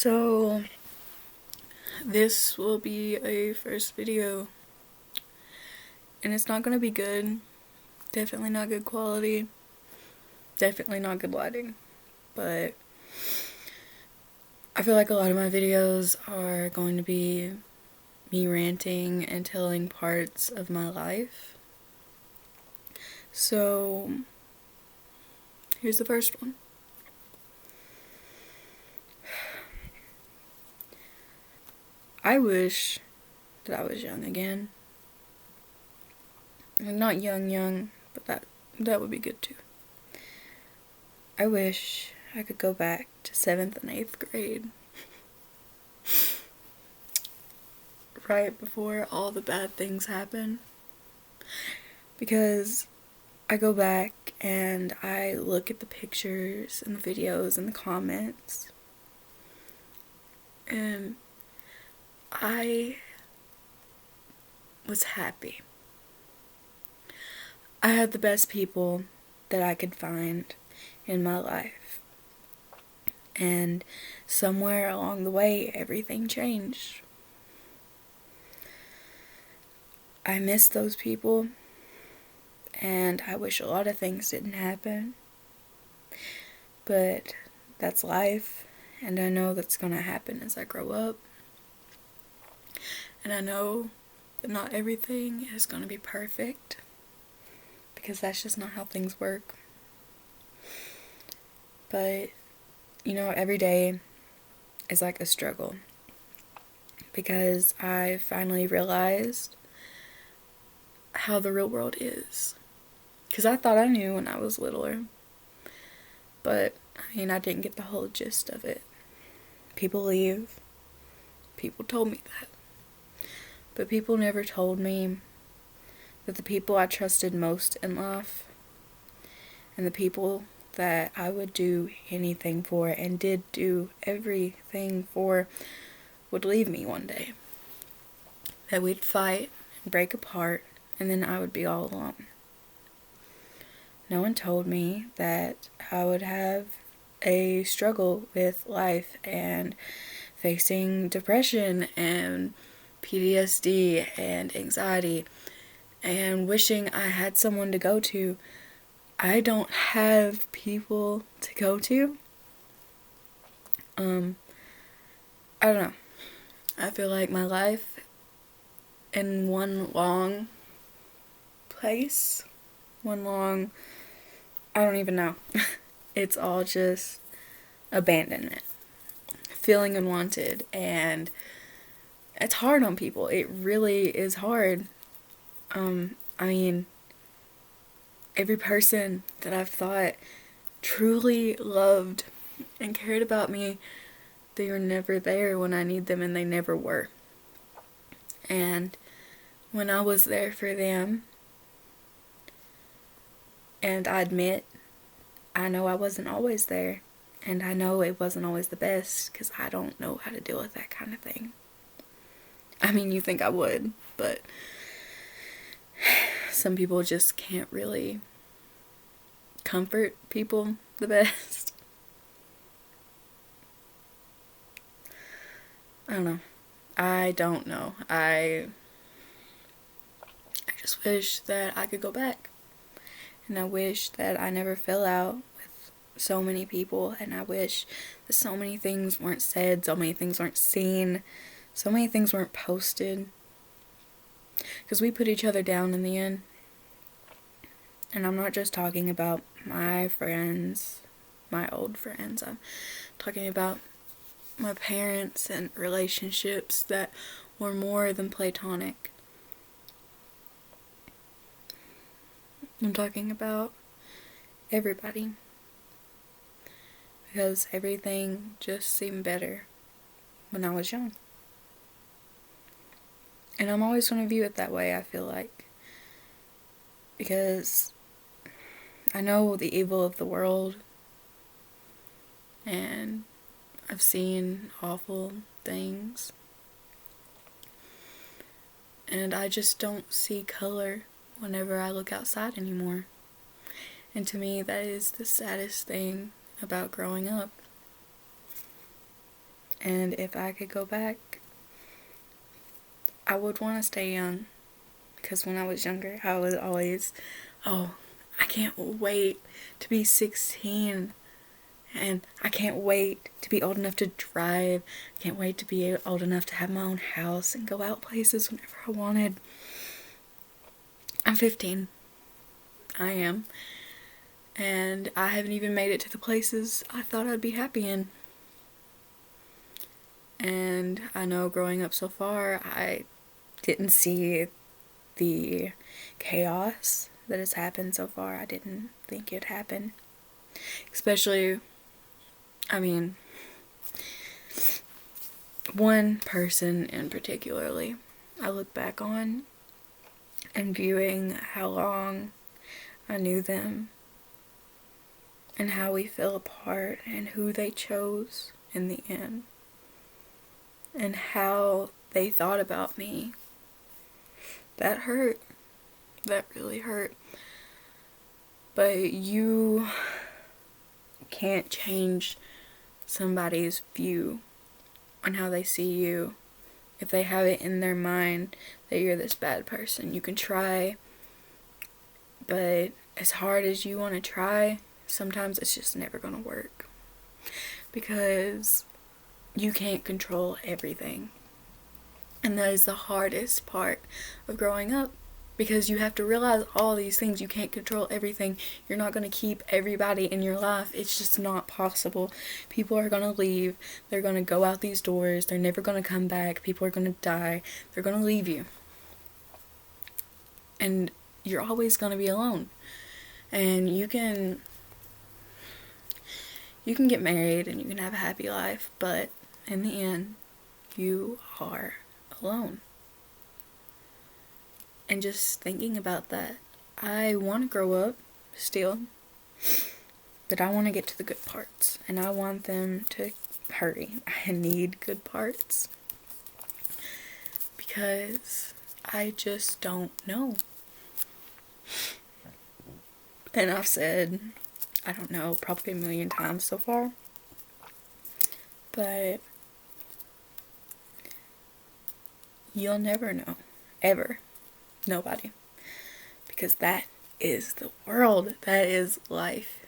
So, this will be a first video, and it's not gonna be good. Definitely not good quality. Definitely not good lighting. But I feel like a lot of my videos are going to be me ranting and telling parts of my life. So, here's the first one. I wish that I was young again. Like, not young, but that would be good too. I wish I could go back to 7th and 8th grade. Right before all the bad things happen. Because I go back and I look at the pictures and the videos and the comments, and I was happy. I had the best people that I could find in my life. And somewhere along the way, everything changed. I miss those people, and I wish a lot of things didn't happen. But that's life, and I know that's gonna happen as I grow up. And I know that not everything is gonna be perfect, because that's just not how things work. But, every day is like a struggle, because I finally realized how the real world is. Because I thought I knew when I was littler, but I didn't get the whole gist of it. People leave. People told me that. But people never told me that the people I trusted most in life, and the people that I would do anything for and did do everything for, would leave me one day. That we'd fight and break apart, and then I would be all alone. No one told me that I would have a struggle with life and facing depression and PTSD and anxiety and wishing I had someone to go to. I don't have people to go to. I don't know. I feel like my life in one long place, I don't even know. It's all just abandonment, feeling unwanted, and it's hard on people. It really is hard. Every person that I've thought truly loved and cared about me, they were never there when I need them, and they never were. And when I was there for them, and I admit, I know I wasn't always there, and I know it wasn't always the best, because I don't know how to deal with that kind of thing. You think I would, but some people just can't really comfort people the best. I don't know. I just wish that I could go back. And I wish that I never fell out with so many people. And I wish that so many things weren't said, so many things weren't seen, so many things weren't posted. Because we put each other down in the end. And I'm not just talking about my friends, my old friends. I'm talking about my parents and relationships that were more than platonic. I'm talking about everybody. Because everything just seemed better when I was young. And I'm always going to view it that way, I feel like. Because I know the evil of the world, and I've seen awful things, and I just don't see color whenever I look outside anymore. And to me, that is the saddest thing about growing up. And if I could go back, I would want to stay young. Because when I was younger, I was always, oh, I can't wait to be 16. And I can't wait to be old enough to drive. I can't wait to be old enough to have my own house and go out places whenever I wanted. I'm 15. I am. And I haven't even made it to the places I thought I'd be happy in. And I know growing up so far, I didn't see the chaos that has happened so far. I didn't think it'd happen. Especially, I mean, one person in particularly I look back on and viewing how long I knew them and how we fell apart and who they chose in the end and how they thought about me. That hurt. That really hurt. But you can't change somebody's view on how they see you if they have it in their mind that you're this bad person. You can try, but as hard as you want to try, sometimes it's just never going to work. Because you can't control everything. And that is the hardest part of growing up. Because you have to realize all these things. You can't control everything. You're not going to keep everybody in your life. It's just not possible. People are going to leave. They're going to go out these doors. They're never going to come back. People are going to die. They're going to leave you. And you're always going to be alone. And you can get married and you can have a happy life. But in the end, you are alone. And just thinking about that, I want to grow up still, but I want to get to the good parts, and I want them to hurry. I need good parts because I just don't know. And I've said, I don't know, probably a million times so far, but you'll never know, ever. Nobody. Because that is the world. That is life.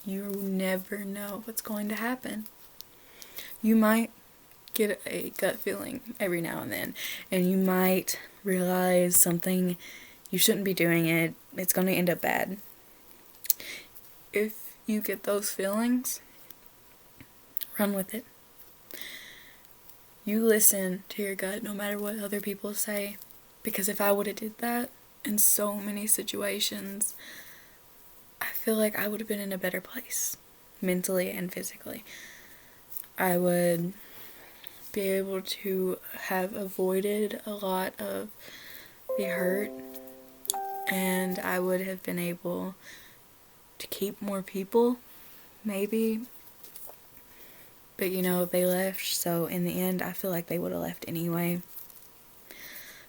You never know what's going to happen. You might get a gut feeling every now and then. And you might realize something, you shouldn't be doing it. It's going to end up bad. If you get those feelings, run with it. You listen to your gut no matter what other people say. Because if I would have did that in so many situations, I feel like I would have been in a better place, mentally and physically. I would be able to have avoided a lot of the hurt, and I would have been able to keep more people, maybe. But you know, they left, so in the end, I feel like they would have left anyway.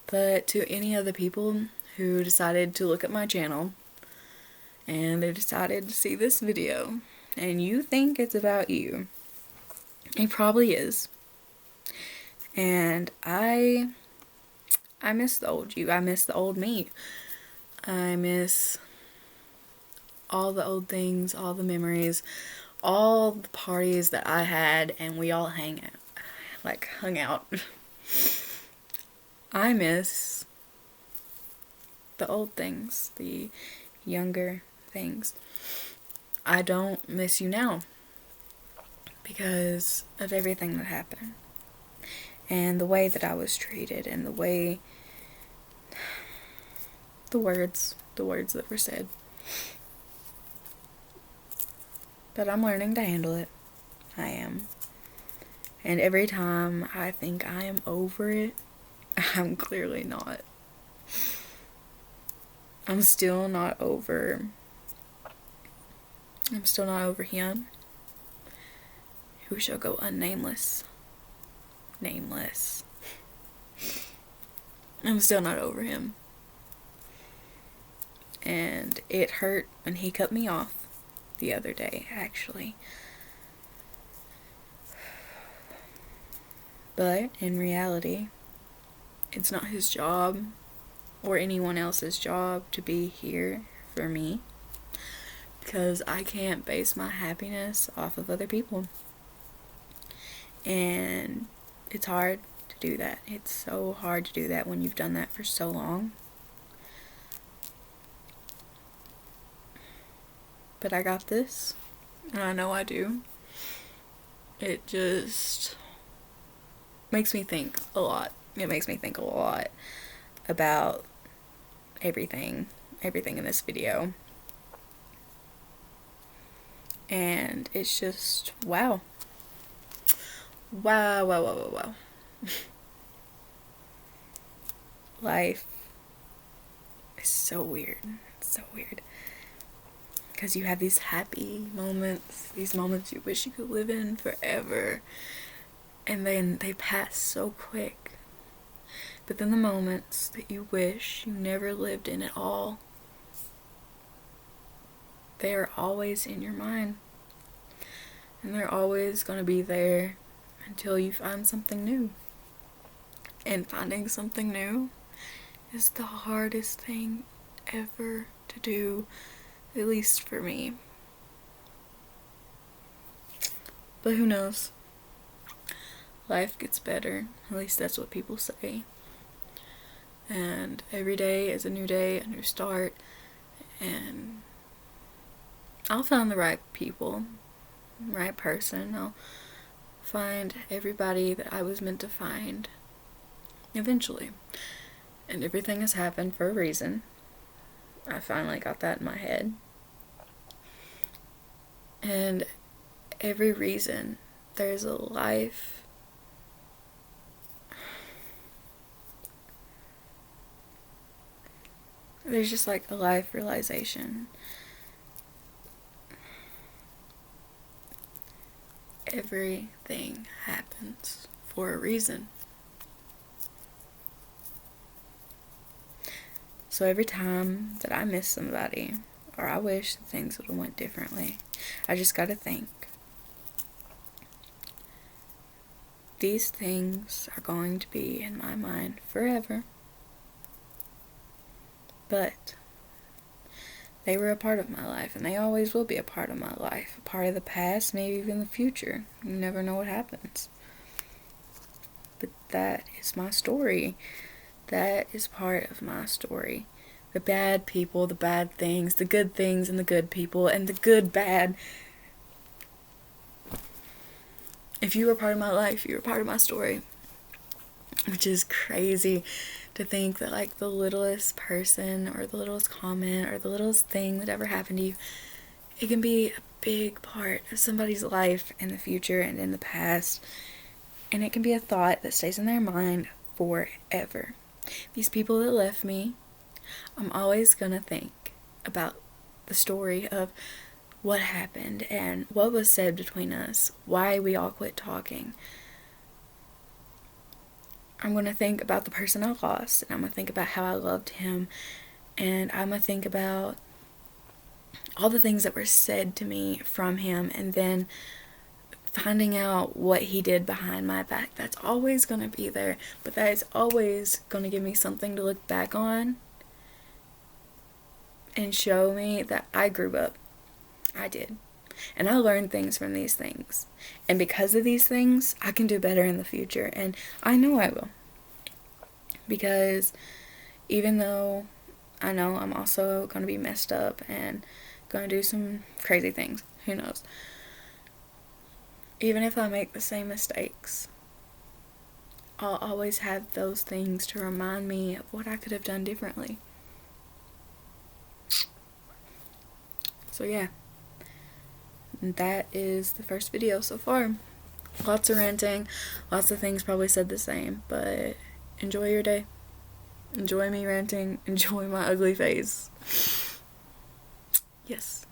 But to any other people who decided to look at my channel and they decided to see this video and you think it's about you, it probably is. And I miss the old you. I miss the old me. I miss all the old things, all the memories, all the parties that I had and we all hung out. I miss the old things, the younger things. I don't miss you now because of everything that happened and the way that I was treated and the words that were said. But I'm learning to handle it. I am. And every time I think I am over it, I'm clearly not. I'm still not over him, who shall go unnameless. Nameless. I'm still not over him. And it hurt when he cut me off the other day, actually. But in reality, it's not his job or anyone else's job to be here for me, because I can't base my happiness off of other people. And it's hard to do that. It's so hard to do that when you've done that for so long. But I got this, and I know I do. It just makes me think a lot. It makes me think a lot about everything in this video. And it's just, wow. Wow, wow, wow, wow, wow. Life is so weird. It's so weird. Because you have these happy moments, these moments you wish you could live in forever, and then they pass so quick. But then the moments that you wish you never lived in at all, they are always in your mind. And they're always going to be there until you find something new. And finding something new is the hardest thing ever to do, at least for me. But who knows? Life gets better. At least that's what people say. And every day is a new day, a new start. And I'll find the right people, right person. I'll find everybody that I was meant to find eventually. And everything has happened for a reason. I finally got that in my head. And every reason, there's a life. There's just like a life realization. Everything happens for a reason. So every time that I miss somebody, or I wish that things would have went differently, I just gotta think, these things are going to be in my mind forever. But they were a part of my life, and they always will be a part of my life. A part of the past, maybe even the future. You never know what happens. But that is my story. That is part of my story. The bad people, the bad things, the good things and the good people, and the good, bad. If you were part of my life, you were part of my story. Which is crazy to think that like the littlest person or the littlest comment or the littlest thing that ever happened to you, it can be a big part of somebody's life in the future and in the past. And it can be a thought that stays in their mind forever. These people that left me, I'm always gonna think about the story of what happened and what was said between us, why we all quit talking. I'm going to think about the person I lost, and I'm going to think about how I loved him, and I'm going to think about all the things that were said to me from him, and then finding out what he did behind my back. That's always going to be there, but that is always going to give me something to look back on and show me that I grew up. I did. And I learned things from these things. And because of these things, I can do better in the future. And I know I will. Because even though I know I'm also going to be messed up and going to do some crazy things, who knows? Even if I make the same mistakes, I'll always have those things to remind me of what I could have done differently. So yeah. That is the first video so far. Lots of ranting, lots of things probably said the same, but enjoy your day. Enjoy me ranting, enjoy my ugly face. Yes.